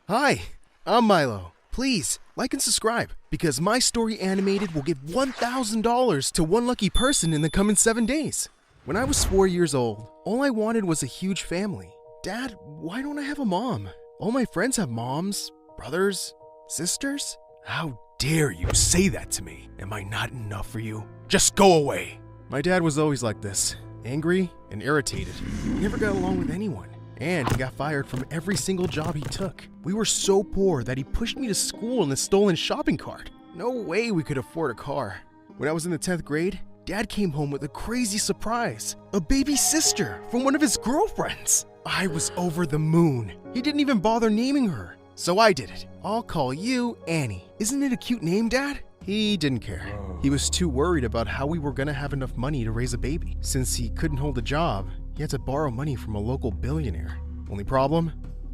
Hi, I'm Milo. Please, like and subscribe, because My Story Animated will give $1,000 to one lucky person in the coming 7 days. When I was 4 years old, all I wanted was a huge family. Dad, why don't I have a mom? All my friends have moms, brothers, sisters. How dare you say that to me? Am I not enough for you? Just go away. My dad was always like this, angry and irritated. He never got along with anyone. And he got fired from every single job he took. We were so poor that he pushed me to school in a stolen shopping cart. No way we could afford a car. When I was in the 10th grade, Dad came home with a crazy surprise. A baby sister from one of his girlfriends. I was over the moon. He didn't even bother naming her. So I did it. I'll call you Annie. Isn't it a cute name, Dad? He didn't care. He was too worried about how we were gonna have enough money to raise a baby. Since he couldn't hold a job, he had to borrow money from a local billionaire. Only problem?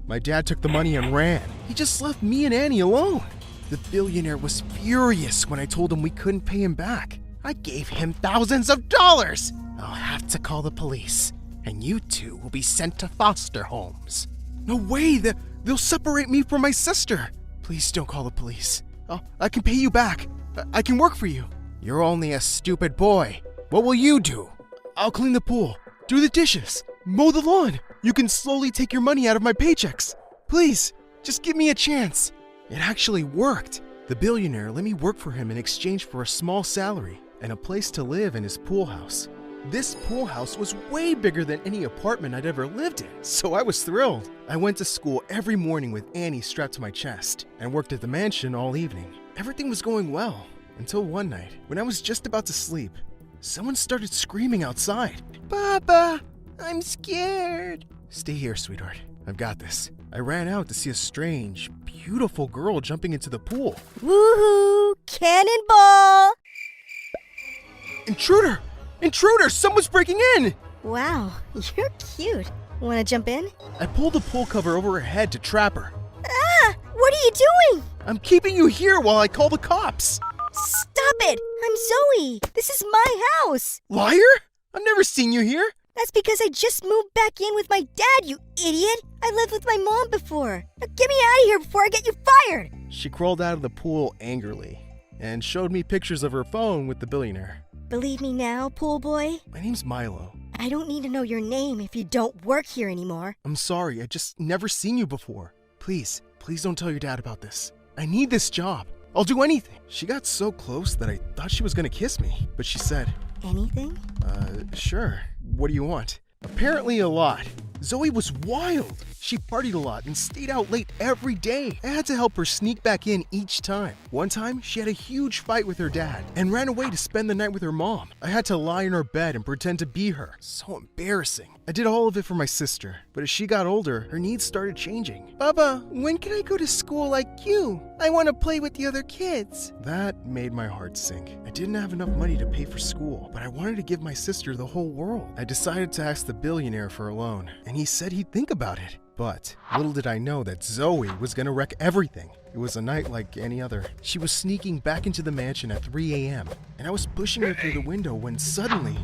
My dad took the money and ran. He just left me and Annie alone. The billionaire was furious when I told him we couldn't pay him back. I gave him thousands of dollars. I'll have to call the police, and you two will be sent to foster homes. No way! They'll separate me from my sister. Please don't call the police. I can pay you back. I can work for you. You're only a stupid boy. What will you do? I'll clean the pool, do the dishes, mow the lawn. You can slowly take your money out of my paychecks. Please, just give me a chance. It actually worked. The billionaire let me work for him in exchange for a small salary and a place to live in his pool house. This pool house was way bigger than any apartment I'd ever lived in, so I was thrilled. I went to school every morning with Annie strapped to my chest and worked at the mansion all evening. Everything was going well until one night, when I was just about to sleep, someone started screaming outside. Papa, I'm scared. Stay here, sweetheart. I've got this. I ran out to see a strange, beautiful girl jumping into the pool. Woohoo! Cannonball! Intruder! Intruder! Someone's breaking in! Wow, you're cute. Wanna jump in? I pulled the pool cover over her head to trap her. Ah! What are you doing? I'm keeping you here while I call the cops. Stop it! I'm Zoe! This is my house! Liar! I've never seen you here. That's because I just moved back in with my dad, you idiot! I lived with my mom before. Now get me out of here before I get you fired! She crawled out of the pool angrily and showed me pictures of her phone with the billionaire. Believe me now, pool boy? My name's Milo. I don't need to know your name if you don't work here anymore. I'm sorry, I just never seen you before. Please don't tell your dad about this. I need this job. I'll do anything. She got so close that I thought she was gonna kiss me, but she said, Anything? Sure. What do you want? Apparently a lot. Zoe was wild. She partied a lot and stayed out late every day. I had to help her sneak back in each time. One time, she had a huge fight with her dad and ran away to spend the night with her mom. I had to lie in her bed and pretend to be her. So embarrassing. I did all of it for my sister, but as she got older, her needs started changing. Baba, when can I go to school like you? I want to play with the other kids. That made my heart sink. I didn't have enough money to pay for school, but I wanted to give my sister the whole world. I decided to ask the billionaire for a loan, and he said he'd think about it. But little did I know that Zoe was gonna wreck everything. It was a night like any other. She was sneaking back into the mansion at 3 a.m., and I was pushing her through the window when suddenly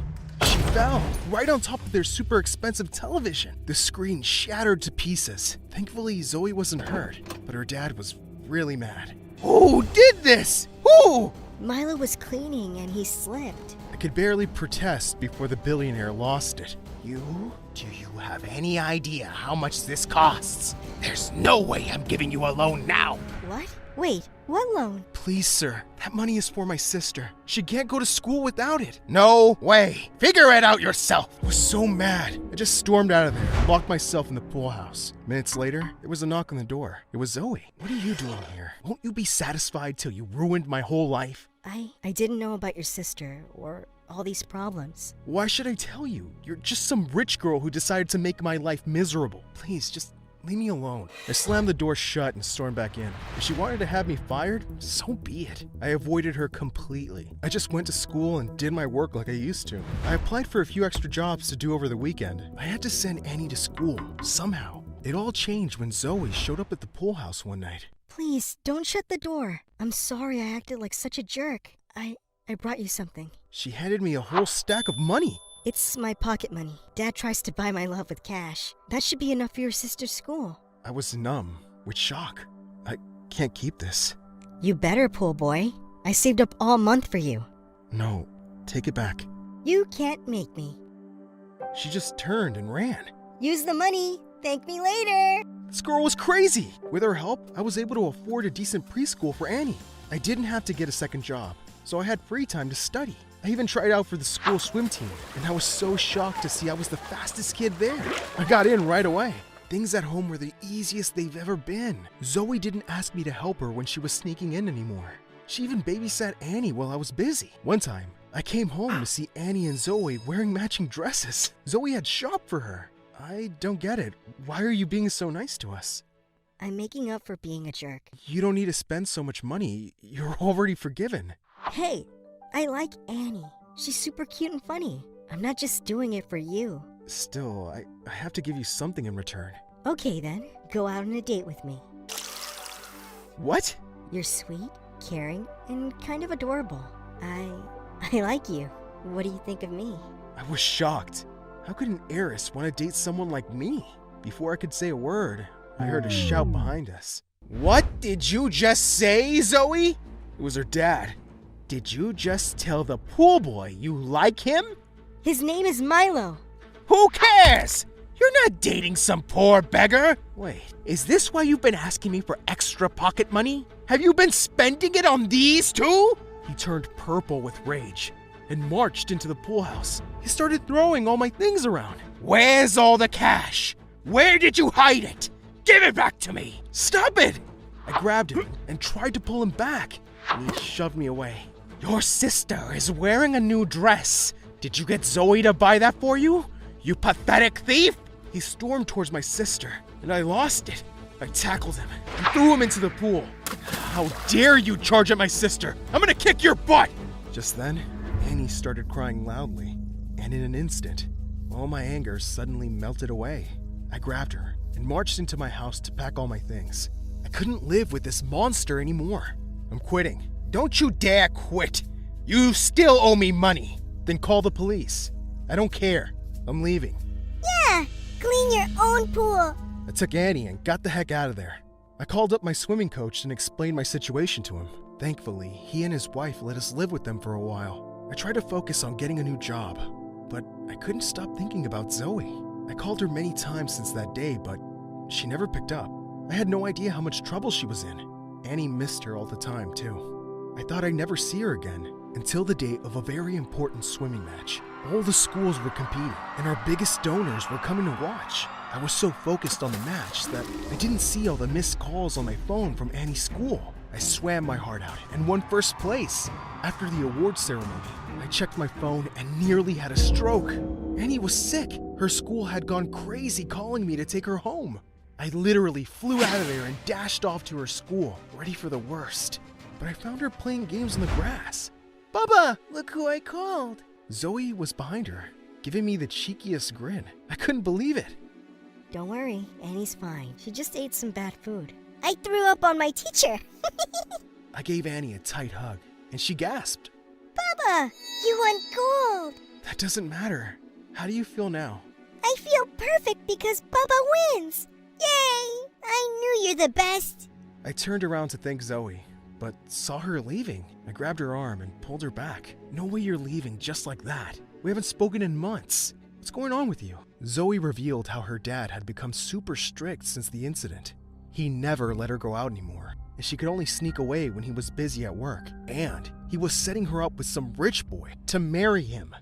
she fell right on top of their super expensive television. The screen shattered to pieces. Thankfully, Zoe wasn't hurt, but her dad was really mad. Who did this? Who? Milo was cleaning and he slipped. I could barely protest before the billionaire lost it. Do you have any idea how much this costs? There's no way I'm giving you a loan now. What? Wait, what loan? Please, sir, that money is for my sister. She can't go to school without it. No way. Figure it out yourself. I was so mad. I just stormed out of there, locked myself in the pool house. Minutes later, there was a knock on the door. It was Zoe. What are you doing here? Won't you be satisfied till you ruined my whole life? I didn't know about your sister or all these problems. Why should I tell you? You're just some rich girl who decided to make my life miserable. Please, just leave me alone. I slammed the door shut and stormed back in. If she wanted to have me fired, so be it. I avoided her completely. I just went to school and did my work like I used to. I applied for a few extra jobs to do over the weekend. I had to send Annie to school, somehow. It all changed when Zoe showed up at the pool house one night. Please, don't shut the door. I'm sorry I acted like such a jerk. I brought you something. She handed me a whole stack of money. It's my pocket money. Dad tries to buy my love with cash. That should be enough for your sister's school. I was numb. with shock. I can't keep this. You better, pool boy. I saved up all month for you. No, take it back. You can't make me. She just turned and ran. Use the money. Thank me later. This girl was crazy. With her help, I was able to afford a decent preschool for Annie. I didn't have to get a second job, so I had free time to study. I even tried out for the school swim team, and I was so shocked to see I was the fastest kid there. I got in right away. Things at home were the easiest they've ever been. Zoe didn't ask me to help her when she was sneaking in anymore. She even babysat Annie while I was busy. One time, I came home to see Annie and Zoe wearing matching dresses. Zoe had shopped for her. I don't get it. Why are you being so nice to us? I'm making up for being a jerk. You don't need to spend so much money. You're already forgiven. Hey, I like Annie. She's super cute and funny. I'm not just doing it for you. Still, I have to give you something in return. Okay then, go out on a date with me. What? You're sweet, caring, and kind of adorable. I like you. What do you think of me? I was shocked. How could an heiress want to date someone like me? Before I could say a word, I heard a shout behind us. What did you just say, Zoe? It was her dad. Did you just tell the pool boy you like him? His name is Milo. Who cares? You're not dating some poor beggar. Wait, is this why you've been asking me for extra pocket money? Have you been spending it on these two? He turned purple with rage and marched into the pool house. He started throwing all my things around. Where's all the cash? Where did you hide it? Give it back to me. Stop it! I grabbed him and tried to pull him back, and he shoved me away. Your sister is wearing a new dress. Did you get Zoe to buy that for you? You pathetic thief! He stormed towards my sister, and I lost it. I tackled him and threw him into the pool. How dare you charge at my sister? I'm gonna kick your butt! Just then, Annie started crying loudly, and in an instant, all my anger suddenly melted away. I grabbed her and marched into my house to pack all my things. I couldn't live with this monster anymore. I'm quitting. Don't you dare quit! You still owe me money. Then call the police. I don't care. I'm leaving. Yeah, clean your own pool. I took Annie and got the heck out of there. I called up my swimming coach and explained my situation to him. Thankfully, he and his wife let us live with them for a while. I tried to focus on getting a new job, but I couldn't stop thinking about Zoe. I called her many times since that day, but she never picked up. I had no idea how much trouble she was in. Annie missed her all the time, too. I thought I'd never see her again, until the day of a very important swimming match. All the schools were competing, and our biggest donors were coming to watch. I was so focused on the match that I didn't see all the missed calls on my phone from Annie's school. I swam my heart out and won first place. After the award ceremony, I checked my phone and nearly had a stroke. Annie was sick. Her school had gone crazy calling me to take her home. I literally flew out of there and dashed off to her school, ready for the worst. But I found her playing games on the grass. Bubba, look who I called. Zoe was behind her, giving me the cheekiest grin. I couldn't believe it. Don't worry, Annie's fine. She just ate some bad food. I threw up on my teacher. I gave Annie a tight hug, and she gasped. Bubba, you won gold. That doesn't matter. How do you feel now? I feel perfect because Bubba wins. Yay! I knew you're the best. I turned around to thank Zoe, but saw her leaving. I grabbed her arm and pulled her back. No way you're leaving just like that. We haven't spoken in months. What's going on with you? Zoe revealed how her dad had become super strict since the incident. He never let her go out anymore, and she could only sneak away when he was busy at work. And he was setting her up with some rich boy to marry him.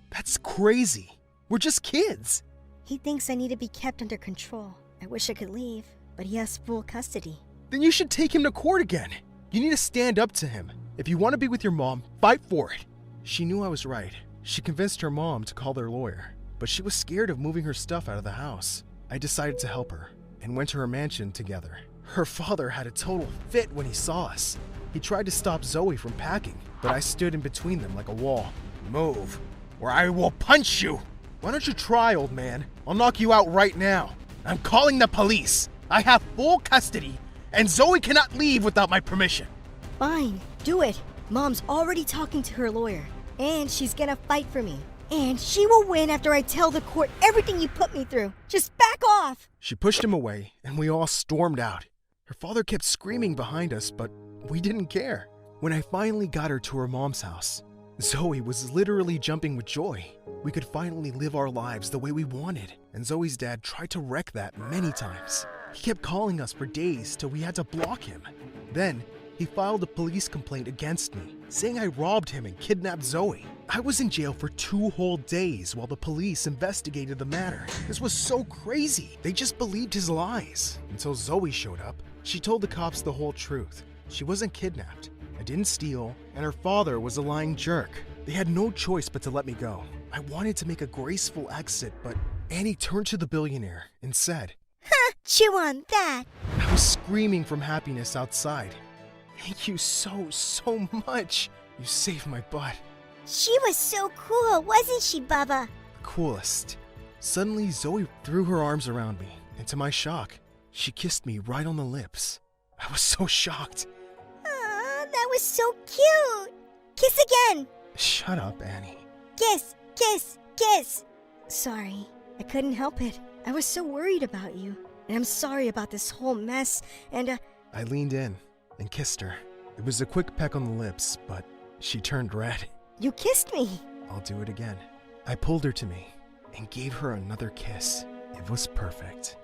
That's crazy. We're just kids. He thinks I need to be kept under control. I wish I could leave, but he has full custody. Then you should take him to court again. You need to stand up to him. If you want to be with your mom, fight for it. She knew I was right. She convinced her mom to call their lawyer, but she was scared of moving her stuff out of the house. I decided to help her and went to her mansion together. Her father had a total fit when he saw us. He tried to stop Zoe from packing, but I stood in between them like a wall. Move, or I will punch you. Why don't you try, old man? I'll knock you out right now. I'm calling the police. I have full custody, and Zoe cannot leave without my permission. Fine, do it. Mom's already talking to her lawyer, and she's gonna fight for me. And she will win after I tell the court everything you put me through. Just back off. She pushed him away, and we all stormed out. Her father kept screaming behind us, but we didn't care. When I finally got her to her mom's house, Zoe was literally jumping with joy. We could finally live our lives the way we wanted, and Zoe's dad tried to wreck that many times. He kept calling us for days till we had to block him. Then, he filed a police complaint against me, saying I robbed him and kidnapped Zoe. I was in jail for 2 whole days while the police investigated the matter. This was so crazy. They just believed his lies. Until Zoe showed up, she told the cops the whole truth. She wasn't kidnapped, I didn't steal, and her father was a lying jerk. They had no choice but to let me go. I wanted to make a graceful exit, but Annie turned to the billionaire and said, Ha! Chew on that. I was screaming from happiness outside. Thank you so much. You saved my butt. She was so cool, wasn't she, Bubba? Coolest. Suddenly, Zoe threw her arms around me, and to my shock, she kissed me right on the lips. I was so shocked. Aw, that was so cute. Kiss again. Shut up, Annie. Kiss, kiss, kiss. Sorry, I couldn't help it. I was so worried about you. And I'm sorry about this whole mess, and I leaned in and kissed her. It was a quick peck on the lips, but she turned red. you kissed me. I'll do it again. I pulled her to me and gave her another kiss. It was perfect.